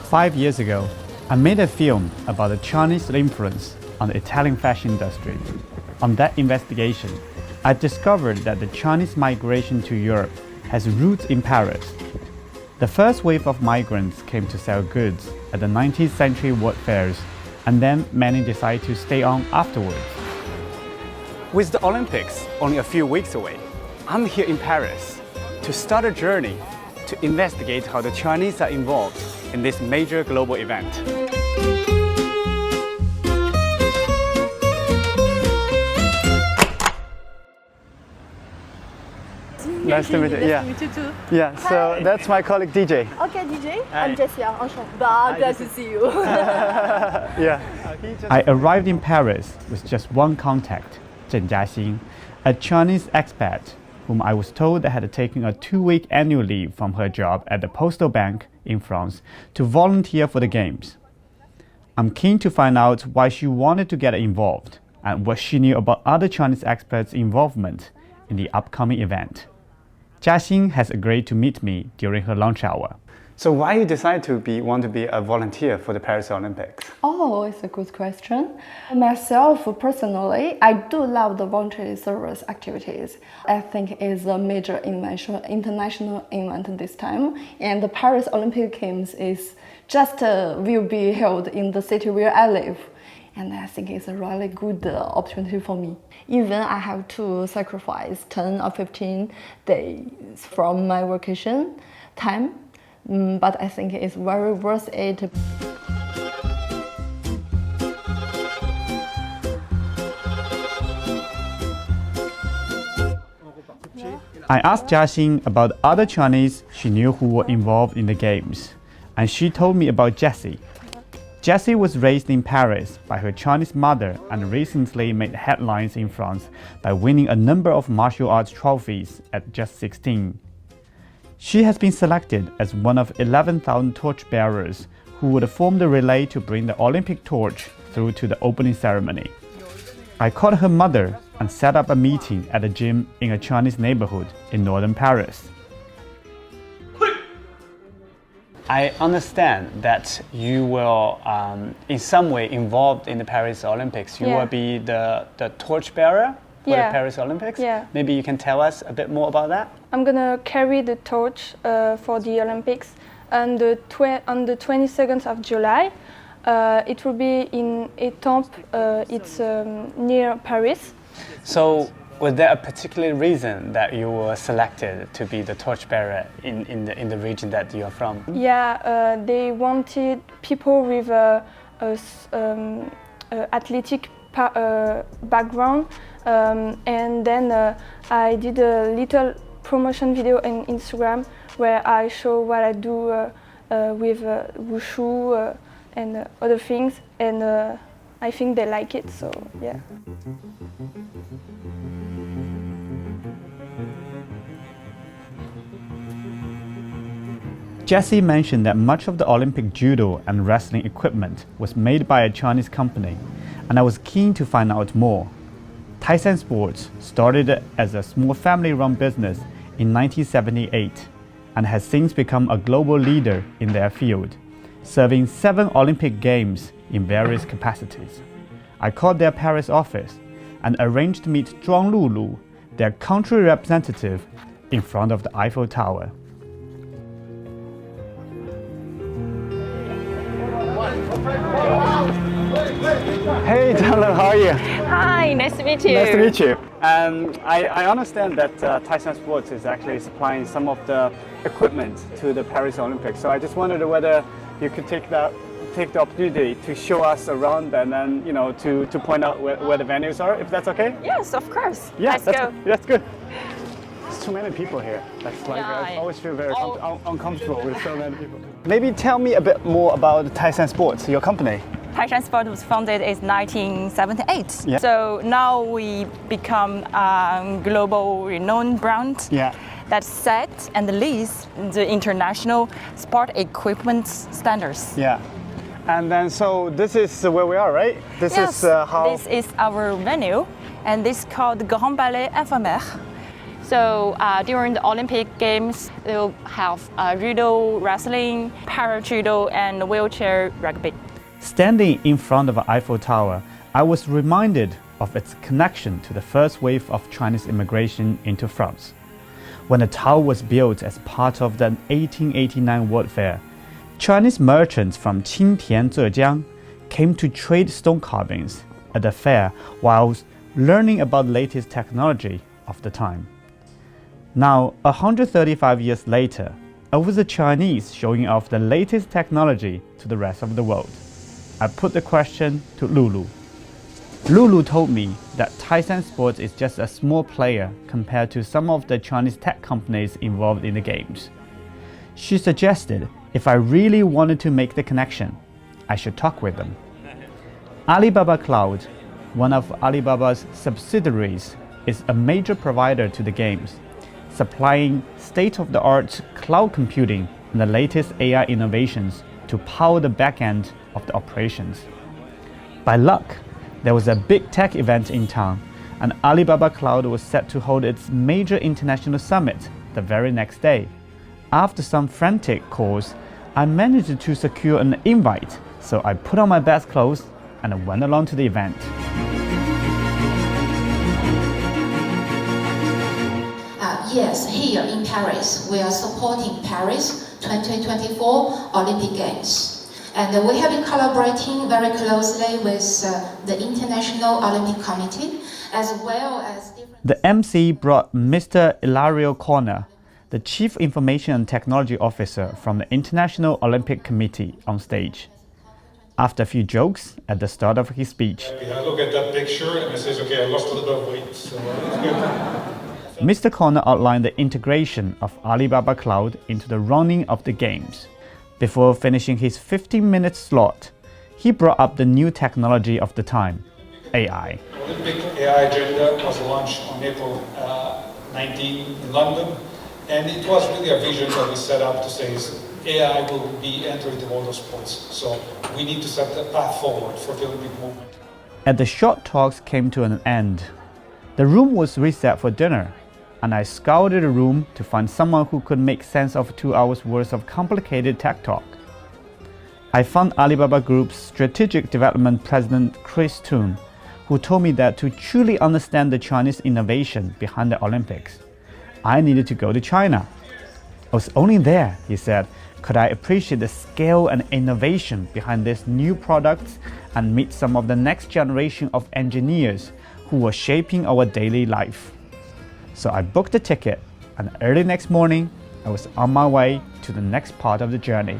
5 years ago, I made a film about the Chinese influence on the Italian fashion industry. On that investigation, I discovered that the Chinese migration to Europe has roots in Paris. The first wave of migrants came to sell goods at the 19th century world fairs, and then many decided to stay on afterwards. With the Olympics only a few weeks away, I'm here in Paris to start a journey to investigate how the Chinese are involved in this major global event. Nice to meet you. Nice to meet you too. Yeah, so Hi. that's my colleague DJ. Okay, DJ. Hi. I'm Jessie. Glad to see you. Yeah. I arrived in Paris with just one contact, Zheng Jiaxing, a Chinese expat whom I was told had taken a 2-week annual leave from her job at the Postal Bank in France to volunteer for the Games. I'm keen to find out why she wanted to get involved and what she knew about other Chinese experts' involvement in the upcoming event. Jiaxing has agreed to meet me during her lunch hour. So why you decide to want to be a volunteer for the Paris Olympics? Oh, it's a good question. Myself, personally, I do love the voluntary service activities. I think it's a major international event this time. And the Paris Olympic Games is just will be held in the city where I live. And I think it's a really good opportunity for me. Even I have to sacrifice 10 or 15 days from my vacation time, but I think it's very worth it. I asked Jiaxing about other Chinese she knew who were involved in the Games, and she told me about Jessie. Jessie was raised in Paris by her Chinese mother and recently made headlines in France by winning a number of martial arts trophies at just 16. She has been selected as one of 11,000 torchbearers who would form the relay to bring the Olympic torch through to the opening ceremony. I called her mother and set up a meeting at a gym in a Chinese neighborhood in northern Paris. I understand that you will, in some way, involved in the Paris Olympics. You will be the torchbearer for the Paris Olympics. Yeah. Maybe you can tell us a bit more about that? I'm gonna carry the torch for the Olympics on the 22nd of July. It will be in Étampes. It's near Paris. So, was there a particular reason that you were selected to be the torchbearer in the region that you are from? Yeah, they wanted people with a athletic background, and then I did a little promotion video on Instagram where I show what I do with wushu and other things, and I think they like it, so yeah. Jessie mentioned that much of the Olympic judo and wrestling equipment was made by a Chinese company, and I was keen to find out more. Tyson Sports started as a small family-run business in 1978 and has since become a global leader in their field, serving 7 Olympic Games in various capacities. I called their Paris office and arranged to meet Zhuang Lulu, their country representative, in front of the Eiffel Tower. Hey, Tyler, how are you? Hi, nice to meet you. Nice to meet you. I understand that Tyson Sports is actually supplying some of the equipment to the Paris Olympics. So I just wondered whether you could take the opportunity to show us around and then, to point out where the venues are, if that's okay? Yes, of course. Yeah, Let's go. That's good. There's too many people here. That's like, Yeah, I always feel very uncomfortable with so many people. Maybe tell me a bit more about Tyson Sports, your company. Tyson Sport was founded in 1978. Yeah. So now we become a global renowned brand that set and leads the international sport equipment standards. Yeah. And then, so this is where we are, right? This is how... This is our venue, and this is called Grand Ballet Éphémère. So during the Olympic Games, they'll have judo, wrestling, para-judo, and wheelchair rugby. Standing in front of the Eiffel Tower, I was reminded of its connection to the first wave of Chinese immigration into France. When the tower was built as part of the 1889 World Fair, Chinese merchants from Qingtian, Zhejiang came to trade stone carvings at the fair while learning about the latest technology of the time. Now, 135 years later, it was the Chinese showing off the latest technology to the rest of the world. I put the question to Lulu. Lulu told me that Tyson Sports is just a small player compared to some of the Chinese tech companies involved in the games. She suggested if I really wanted to make the connection, I should talk with them. Alibaba Cloud, one of Alibaba's subsidiaries, is a major provider to the games, supplying state-of-the-art cloud computing and the latest AI innovations to power the back end of the operations. By luck, there was a big tech event in town, and Alibaba Cloud was set to hold its major international summit the very next day. After some frantic calls, I managed to secure an invite, so I put on my best clothes and went along to the event. Yes, here in Paris, we are supporting Paris 2024 Olympic Games. And we have been collaborating very closely with the International Olympic Committee, as well as different... The MC brought Mr. Ilario Corner, the Chief Information and Technology Officer from the International Olympic Committee, on stage. After a few jokes at the start of his speech, I look at that picture and I say, okay, I lost a little bit of weight, so it's good. Mr. Corner outlined the integration of Alibaba Cloud into the running of the games. Before finishing his 15-minute slot, he brought up the new technology of the time, AI. The Olympic AI agenda was launched on April 19 in London, and it was really a vision that we set up to say is AI will be entering the world of sports. So we need to set the path forward for the Olympic movement. As the short talks came to an end, the room was reset for dinner, and I scoured the room to find someone who could make sense of 2 hours worth of complicated tech talk. I found Alibaba Group's Strategic Development President Chris Toon, who told me that to truly understand the Chinese innovation behind the Olympics, I needed to go to China. It was only there, he said, could I appreciate the scale and innovation behind these new products and meet some of the next generation of engineers who were shaping our daily life. So I booked a ticket, and early next morning, I was on my way to the next part of the journey.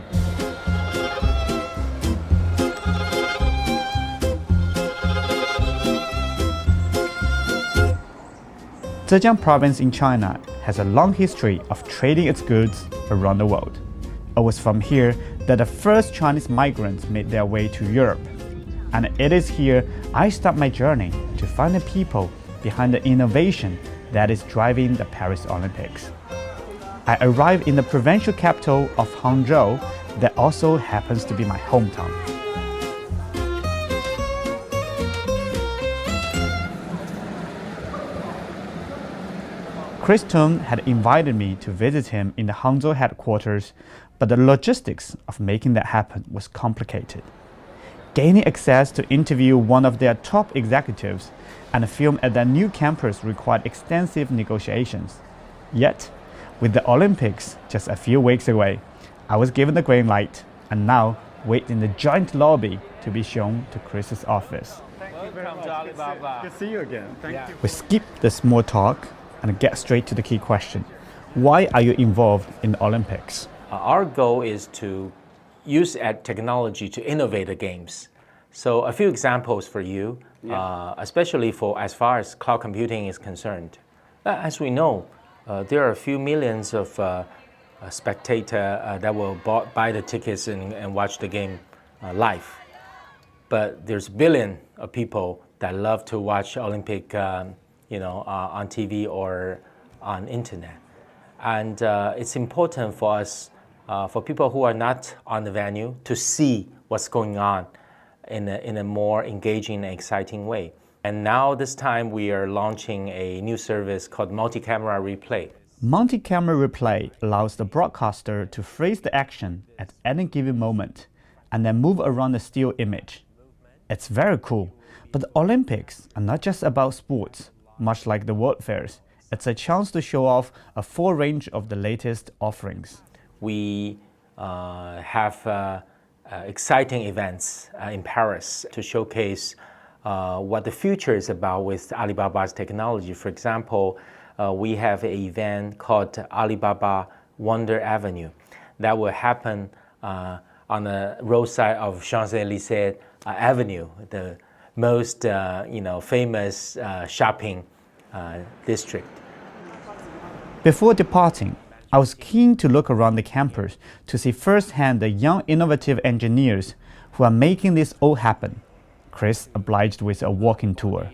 Zhejiang province in China has a long history of trading its goods around the world. It was from here that the first Chinese migrants made their way to Europe. And it is here I start my journey to find the people behind the innovation that is driving the Paris Olympics. I arrived in the provincial capital of Hangzhou that also happens to be my hometown. Chris Toon had invited me to visit him in the Hangzhou headquarters, but the logistics of making that happen was complicated. Gaining access to interview one of their top executives and film at their new campus required extensive negotiations. Yet, with the Olympics just a few weeks away, I was given the green light and now wait in the joint lobby to be shown to Chris's office. Thank you very much. Good to see you again. Thank you. We skip the small talk and get straight to the key question. Why are you involved in the Olympics? Our goal is to use technology to innovate the games. So a few examples for you, especially for as far as cloud computing is concerned. As we know, there are a few millions of spectators that will buy the tickets and watch the game live. But there's billions of people that love to watch Olympic, on TV or on internet. And it's important for us, for people who are not on the venue, to see what's going on in a more engaging and exciting way. And now this time we are launching a new service called multi-camera replay. Multi-camera replay allows the broadcaster to freeze the action at any given moment and then move around the still image. It's very cool, but the Olympics are not just about sports. Much like the World Fairs, it's a chance to show off a full range of the latest offerings. We have exciting events in Paris to showcase what the future is about with Alibaba's technology. For example, we have an event called Alibaba Wonder Avenue that will happen on the roadside of Champs-Élysées Avenue, the most famous shopping district. Before departing, I was keen to look around the campus to see firsthand the young innovative engineers who are making this all happen. Chris obliged with a walking tour.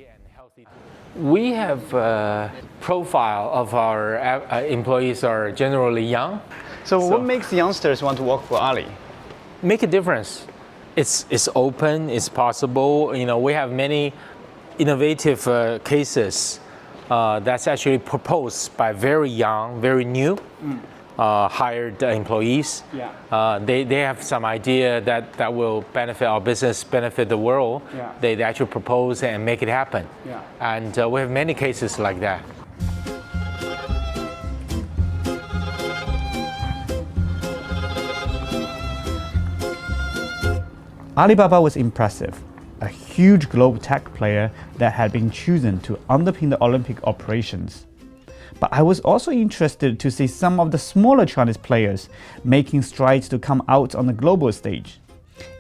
We have a profile of our employees are generally young. So what makes youngsters want to work for Ali? Make a difference. It's open, it's possible. We have many innovative cases that's actually proposed by very young, very new, hired employees. Yeah. They have some idea that will benefit our business, benefit the world. Yeah. They actually propose and make it happen. Yeah. And we have many cases like that. Alibaba was impressive, a huge global tech player that had been chosen to underpin the Olympic operations. But I was also interested to see some of the smaller Chinese players making strides to come out on the global stage.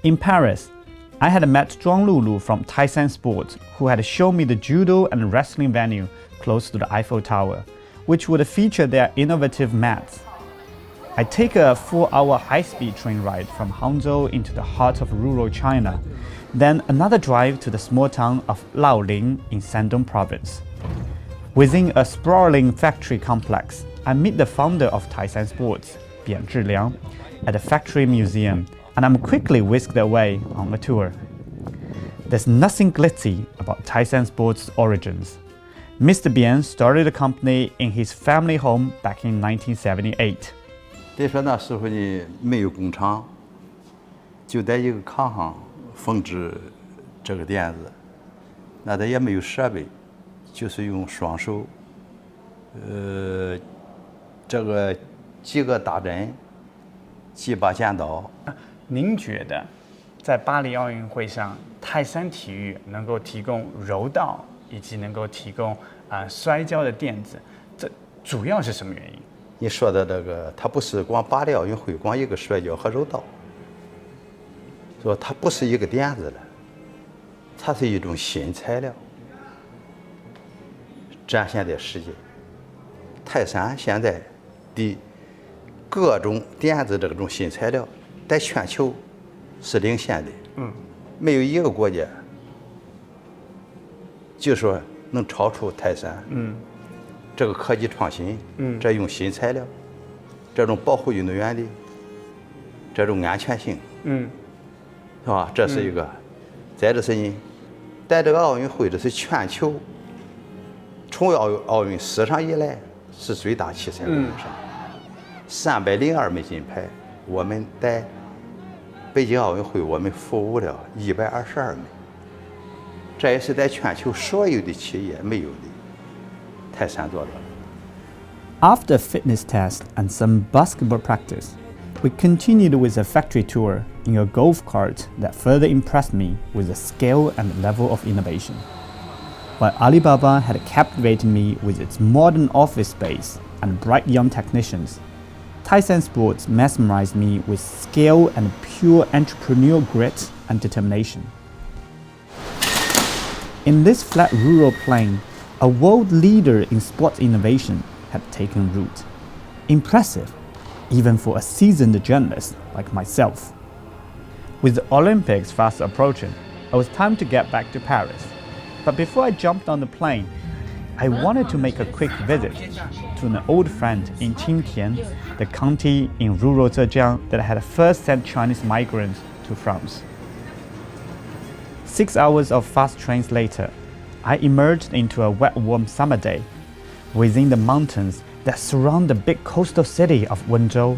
In Paris, I had met Zhuang Lulu from Tyson Sports, who had shown me the judo and wrestling venue close to the Eiffel Tower, which would feature their innovative mats. I take a 4-hour high-speed train ride from Hangzhou into the heart of rural China, then another drive to the small town of Laoling in Shandong province. Within a sprawling factory complex, I meet the founder of Tyson Sports, Bian Zhiliang, at the factory museum, and I'm quickly whisked away on a tour. There's nothing glitzy about Tyson Sports' origins. Mr. Bian started the company in his family home back in 1978. 别说那时候呢，没有工厂，就在一个炕上缝制这个垫子，那它也没有设备，就是用双手，这个几个大针，几把剪刀。您觉得，在巴黎奥运会上，泰山体育能够提供柔道以及能够提供摔跤的垫子，这主要是什么原因？ 你说的这个，它不是光巴黎奥运会，光一个摔跤和柔道，说它不是一个点子了，它是一种新材料，展现在世界。泰山现在的各种点子这种新材料，在全球是领先的，没有一个国家就说能超出泰山，这个科技创新，这用新材料，这种保护运动员的这种安全性，是吧？这是一个。再者是呢，在这个奥运会，这是全球从奥运史上以来是最大器材供应商，302枚金牌。我们在北京奥运会，我们服务了122枚，这也是在全球所有的企业没有的。 泰山做到了。 After a fitness test and some basketball practice, we continued with a factory tour in a golf cart that further impressed me with the scale and level of innovation. While Alibaba had captivated me with its modern office space and bright young technicians, Tyson Sports mesmerized me with scale and pure entrepreneurial grit and determination. In this flat rural plain, a world leader in sports innovation had taken root. Impressive, even for a seasoned journalist like myself. With the Olympics fast approaching, it was time to get back to Paris. But before I jumped on the plane, I wanted to make a quick visit to an old friend in Qingtian, the county in rural Zhejiang that had first sent Chinese migrants to France. 6 hours of fast trains later, I emerged into a wet, warm summer day within the mountains that surround the big coastal city of Wenzhou.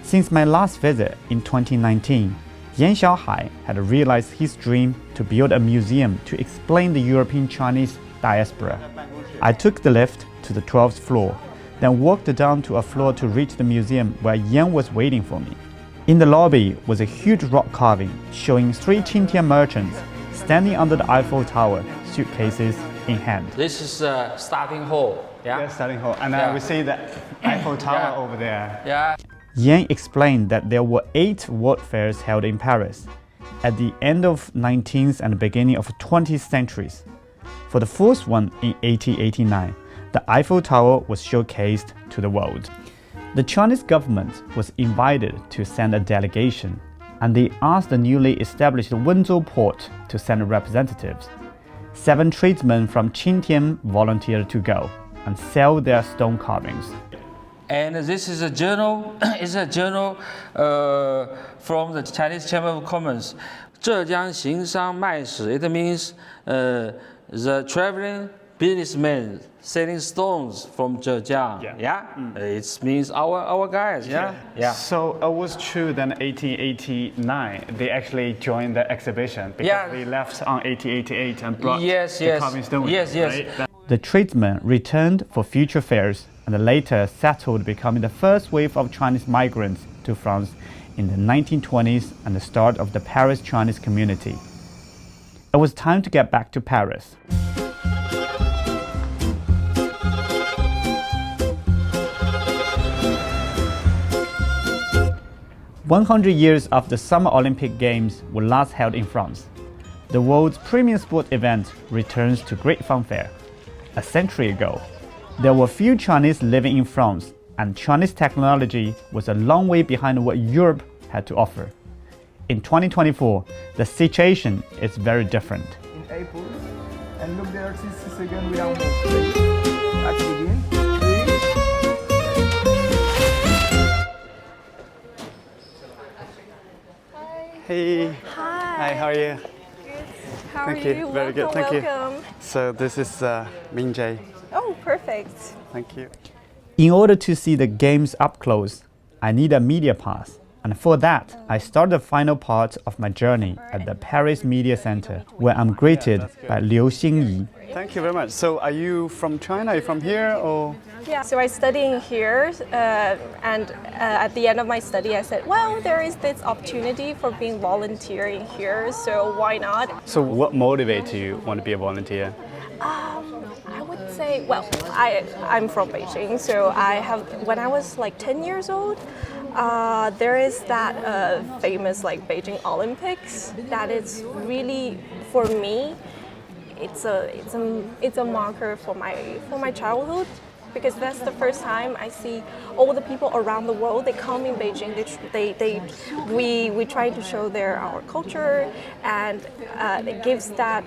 Since my last visit in 2019, Yan Xiaohai had realized his dream to build a museum to explain the European Chinese diaspora. I took the lift to the 12th floor, then walked down to a floor to reach the museum where Yan was waiting for me. In the lobby was a huge rock carving showing 3 Qingtian merchants standing under the Eiffel Tower, suitcases in hand. This is the starting hall. Yeah, starting hall. And we see the Eiffel Tower over there. Yeah. Yan explained that there were 8 world fairs held in Paris at the end of 19th and beginning of 20th centuries. For the first one in 1889, the Eiffel Tower was showcased to the world. The Chinese government was invited to send a delegation, and they asked the newly established Wenzhou port to send representatives. 7 tradesmen from Qingtian volunteered to go and sell their stone carvings. And this is a journal. It's a journal from the Chinese Chamber of Commerce. 浙江行商卖史. It means the traveling businessmen selling stones from Zhejiang. It means our guys. Yeah. So it was true that 1889 they actually joined the exhibition because they left on 1888 and brought the carving stones. Yes. Right? The tradesmen returned for future fairs and later settled, becoming the first wave of Chinese migrants to France in the 1920s and the start of the Paris Chinese community. It was time to get back to Paris. "100 years after the Summer Olympic Games were last held in France, the world's premier sport event returns to great fanfare. A century ago, there were few Chinese living in France, and Chinese technology was a long way behind what Europe had to offer. In 2024, the situation is very different. In April, and look there, 60 seconds without moving. Let's begin. 3. Hey. Hi. How are you? Good. How Thank are you. you? Very good. Thank welcome. you. So this is Min Jae. Oh, perfect. Thank you. In order to see the games up close, I need a media pass. And for that, I start the final part of my journey at the Paris Media Center, where I'm greeted by Liu Xingyi. Thank you very much. So are you from China? Are you from here or? Yeah, so I studying here, and at the end of my study, I said, well, there is this opportunity for being volunteering here, so why not? So what motivates you want to be a volunteer? I would say, well, I'm from Beijing, so when I was like 10 years old, there is that famous like Beijing Olympics that is really, for me, it's a marker for my childhood, because that's the first time I see all the people around the world. They come in Beijing. We try to show our culture, and it gives that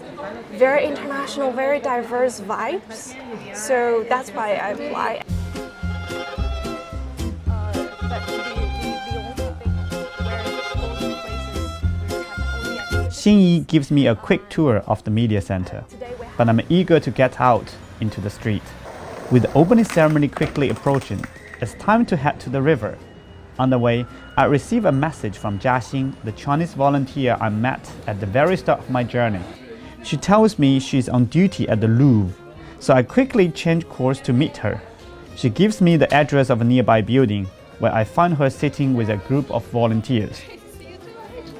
very international, very diverse vibes. So that's why I apply. Xingyi gives me a quick tour of the media center, but I'm eager to get out into the street. With the opening ceremony quickly approaching, it's time to head to the river. On the way, I receive a message from Jiaxing, the Chinese volunteer I met at the very start of my journey. She tells me she's on duty at the Louvre, so I quickly change course to meet her. She gives me the address of a nearby building, where I find her sitting with a group of volunteers.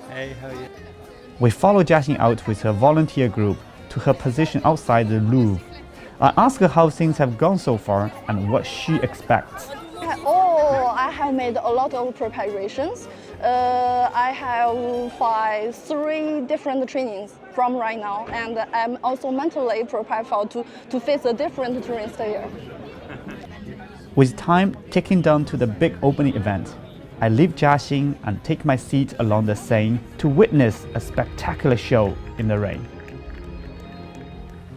Hey, how are you? We follow Jiaxing out with her volunteer group to her position outside the Louvre. I ask her how things have gone so far and what she expects. I have made a lot of preparations. I have 3 different trainings from right now, and I'm also mentally prepared to face a different tourist here. With time ticking down to the big opening event, I leave Jiaxing and take my seat along the Seine to witness a spectacular show in the rain.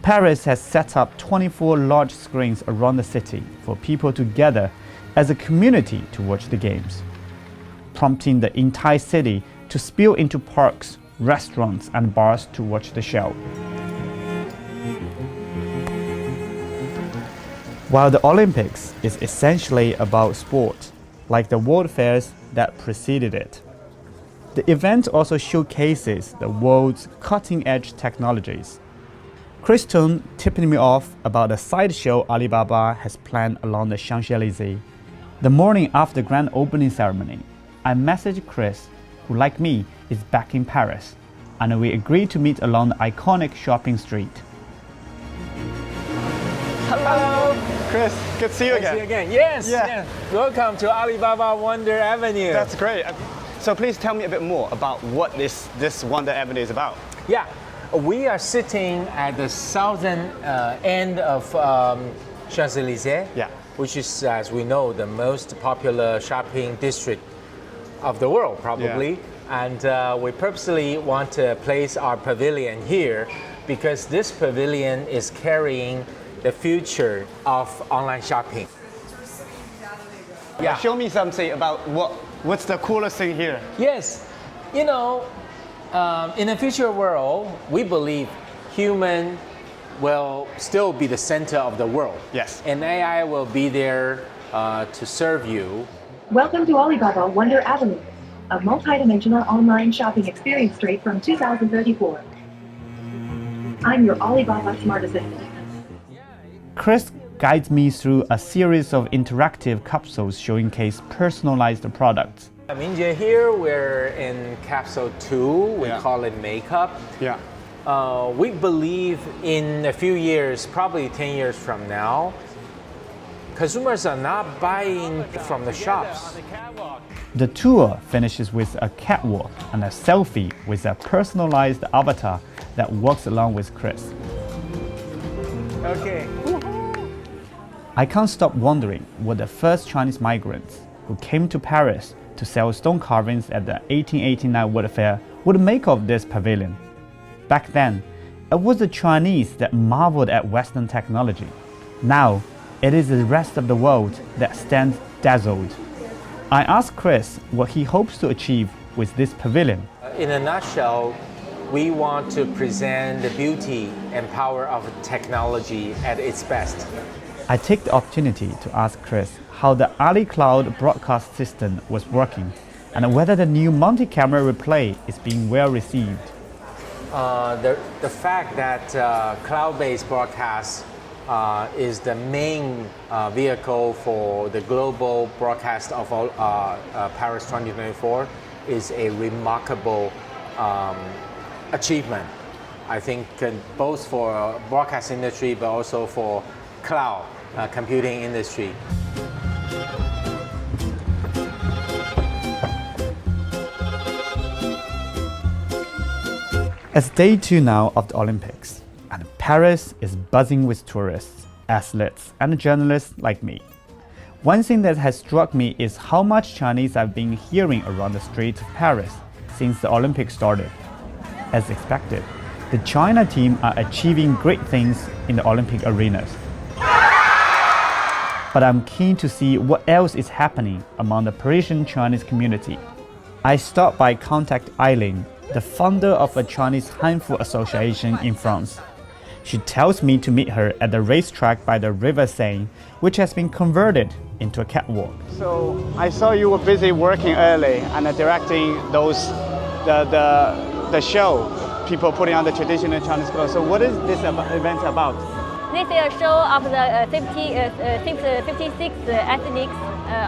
Paris has set up 24 large screens around the city for people to gather as a community to watch the games, prompting the entire city to spill into parks, restaurants, and bars to watch the show. While the Olympics is essentially about sport, like the world fairs that preceded it, the event also showcases the world's cutting-edge technologies. Chris Tung tipped me off about a sideshow Alibaba has planned along the Champs-Élysées. The morning after the grand opening ceremony, I messaged Chris, who like me is back in Paris, and we agreed to meet along the iconic shopping street. Hello, Chris. Good to see you again. See you again. Yes. Yeah. Yes. Welcome to Alibaba Wonder Avenue. That's great. So please tell me a bit more about what this Wonder Avenue is about. Yeah, we are sitting at the southern end of Champs-Élysées, which is, as we know, the most popular shopping district of the world, probably. Yeah. And we purposely want to place our pavilion here because this pavilion is carrying the future of online shopping. Yeah. Show me something about what's the coolest thing here. Yes, you know, in a future world, we believe human will still be the center of the world. Yes. And AI will be there to serve you. Welcome to Alibaba Wonder Avenue, a multi-dimensional online shopping experience straight from 2034. I'm your Alibaba Smart Assistant. Chris guides me through a series of interactive capsules showcase personalized products. Minjie, here we're in capsule 2, we call it makeup. Yeah. We believe in a few years, probably 10 years from now, consumers are not buying from the shops. The tour finishes with a catwalk and a selfie with a personalized avatar that walks along with Chris. Okay. I can't stop wondering what the first Chinese migrants who came to Paris to sell stone carvings at the 1889 World Fair would make of this pavilion. Back then, it was the Chinese that marveled at Western technology. Now, it is the rest of the world that stands dazzled. I asked Chris what he hopes to achieve with this pavilion. In a nutshell, we want to present the beauty and power of technology at its best. I take the opportunity to ask Chris how the Ali Cloud broadcast system was working and whether the new multi-camera replay is being well received. The fact that cloud-based broadcast is the main vehicle for the global broadcast of Paris 2024 is a remarkable achievement. I think both for broadcast industry but also for cloud computing industry. It's day 2 now of the Olympics, and Paris is buzzing with tourists, athletes, and journalists like me. One thing that has struck me is how much Chinese I've been hearing around the streets of Paris since the Olympics started. As expected, the China team are achieving great things in the Olympic arenas. But I'm keen to see what else is happening among the Parisian Chinese community. I stopped by contact Eileen, the founder of a Chinese Handful Association in France. She tells me to meet her at the racetrack by the River Seine, which has been converted into a catwalk. So I saw you were busy working early and directing the show, people putting on the traditional Chinese clothes. So what is this event about? This is a show of the 56 ethnics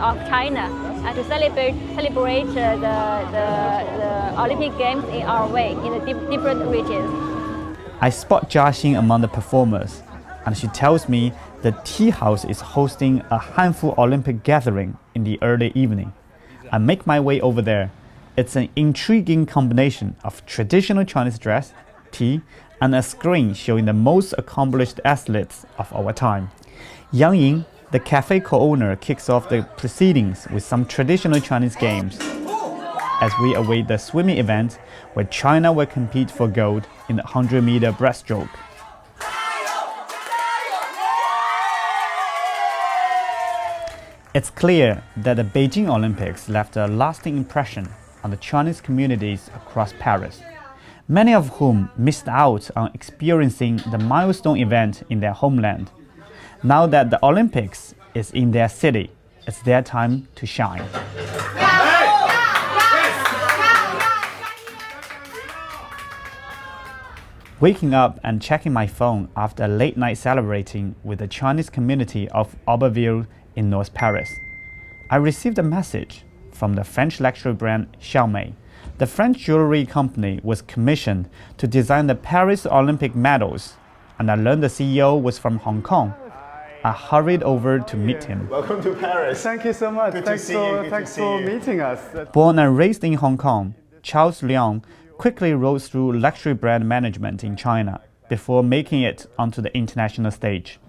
of China to celebrate the Olympic Games in our way, in the different regions. I spot Jia Xin among the performers, and she tells me the tea house is hosting a Handful Olympic gathering in the early evening. I make my way over there. It's an intriguing combination of traditional Chinese dress, tea, and a screen showing the most accomplished athletes of our time. Yang Ying, the cafe co-owner, kicks off the proceedings with some traditional Chinese games as we await the swimming event where China will compete for gold in the 100-meter breaststroke. It's clear that the Beijing Olympics left a lasting impression on the Chinese communities across Paris, many of whom missed out on experiencing the milestone event in their homeland. Now that the Olympics is in their city, it's their time to shine. Waking up and checking my phone after a late night celebrating with the Chinese community of Aubervilliers in North Paris, I received a message from the French luxury brand Xiaomei. The French jewelry company was commissioned to design the Paris Olympic medals, and I learned the CEO was from Hong Kong. I hurried over to meet him. Welcome to Paris. Thank you so much. Thanks for meeting us. Born and raised in Hong Kong, Charles Leong quickly rose through luxury brand management in China before making it onto the international stage.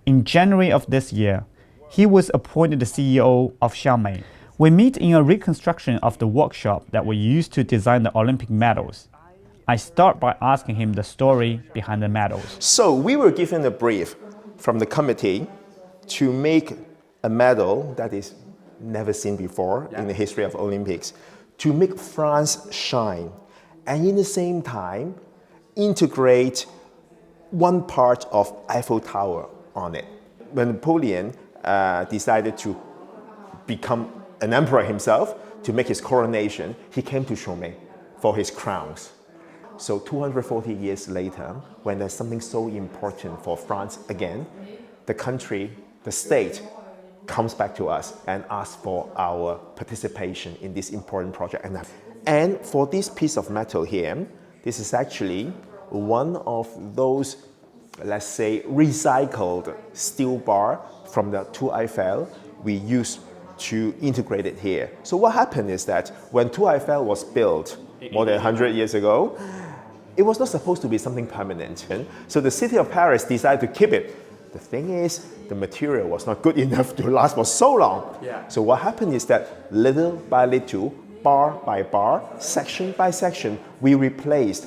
In January of this year, he was appointed the CEO of Xiaomei. We meet in a reconstruction of the workshop that we used to design the Olympic medals. I start by asking him the story behind the medals. So we were given a brief from the committee to make a medal that is never seen before in the history of Olympics, to make France shine, and in the same time integrate one part of Eiffel Tower on it. When Napoleon decided to become an emperor himself, to make his coronation, he came to Xiaomei for his crowns. So 240 years later, when there's something so important for France again, the country, the state, comes back to us and asks for our participation in this important project. And for this piece of metal here, this is actually one of those, let's say, recycled steel bar from the Tour Eiffel we use to integrate it here. So what happened is that when Tour Eiffel was built more than 100 years ago, it was not supposed to be something permanent. So the city of Paris decided to keep it. The thing is, the material was not good enough to last for so long. So what happened is that little by little, bar by bar, section by section, we replaced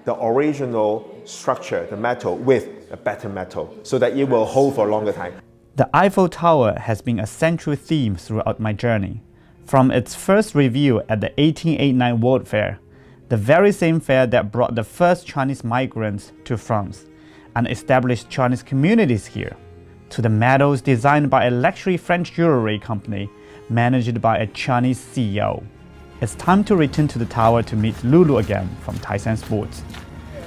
the original structure, the metal, with a better metal so that it will hold for a longer time. The Eiffel Tower has been a central theme throughout my journey. From its first review at the 1889 World Fair, the very same fair that brought the first Chinese migrants to France and established Chinese communities here, to the medals designed by a luxury French jewelry company managed by a Chinese CEO. It's time to return to the tower to meet Lulu again from Tyson Sports,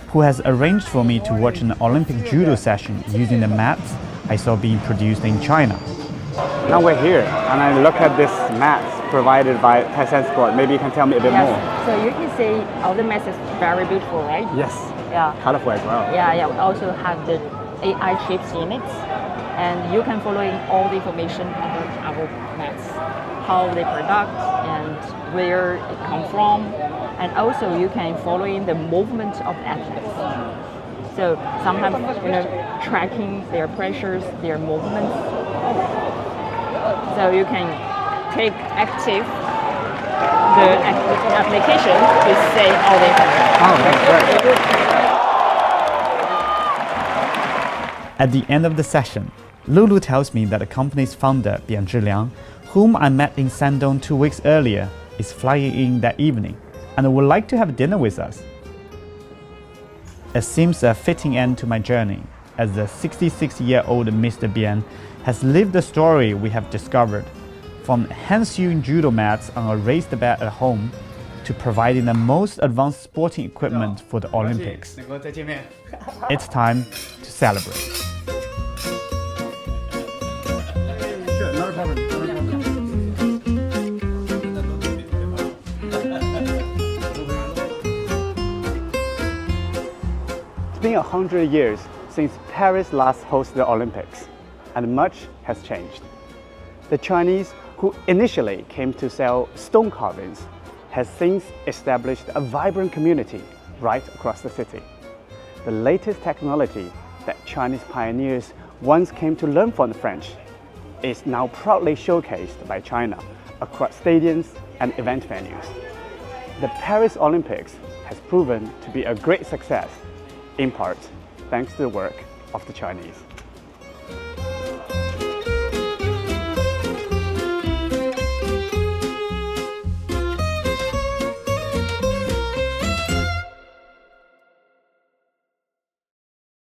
who has arranged for me to watch an Olympic judo session using the mats I saw being produced in China. Now we're here, and I look at this mats provided by Tyson Sport. Maybe you can tell me a bit more. So you can see all the mats is very beautiful, right? Yes. Yeah. Colorful as well. Yeah. We also have the AI chips in it, and you can follow in all the information about our mats, how they product and where it come from, and also you can follow in the movement of athletes. So sometimes, tracking their pressures, their movements. So you can take active the application to say all the information. Oh, that's great. At the end of the session, Lulu tells me that the company's founder, Bian Zhiliang, whom I met in Shandong 2 weeks earlier, is flying in that evening and would like to have dinner with us. It seems a fitting end to my journey, as the 66-year-old Mr. Bian has lived the story we have discovered, from hand-sewn judo mats on a raised bed at home to providing the most advanced sporting equipment for the Olympics. It's time to celebrate. It's been 100 years since Paris last hosted the Olympics, and much has changed. The Chinese, who initially came to sell stone carvings, has since established a vibrant community right across the city. The latest technology that Chinese pioneers once came to learn from the French is now proudly showcased by China across stadiums and event venues. The Paris Olympics has proven to be a great success, in part thanks to the work of the Chinese.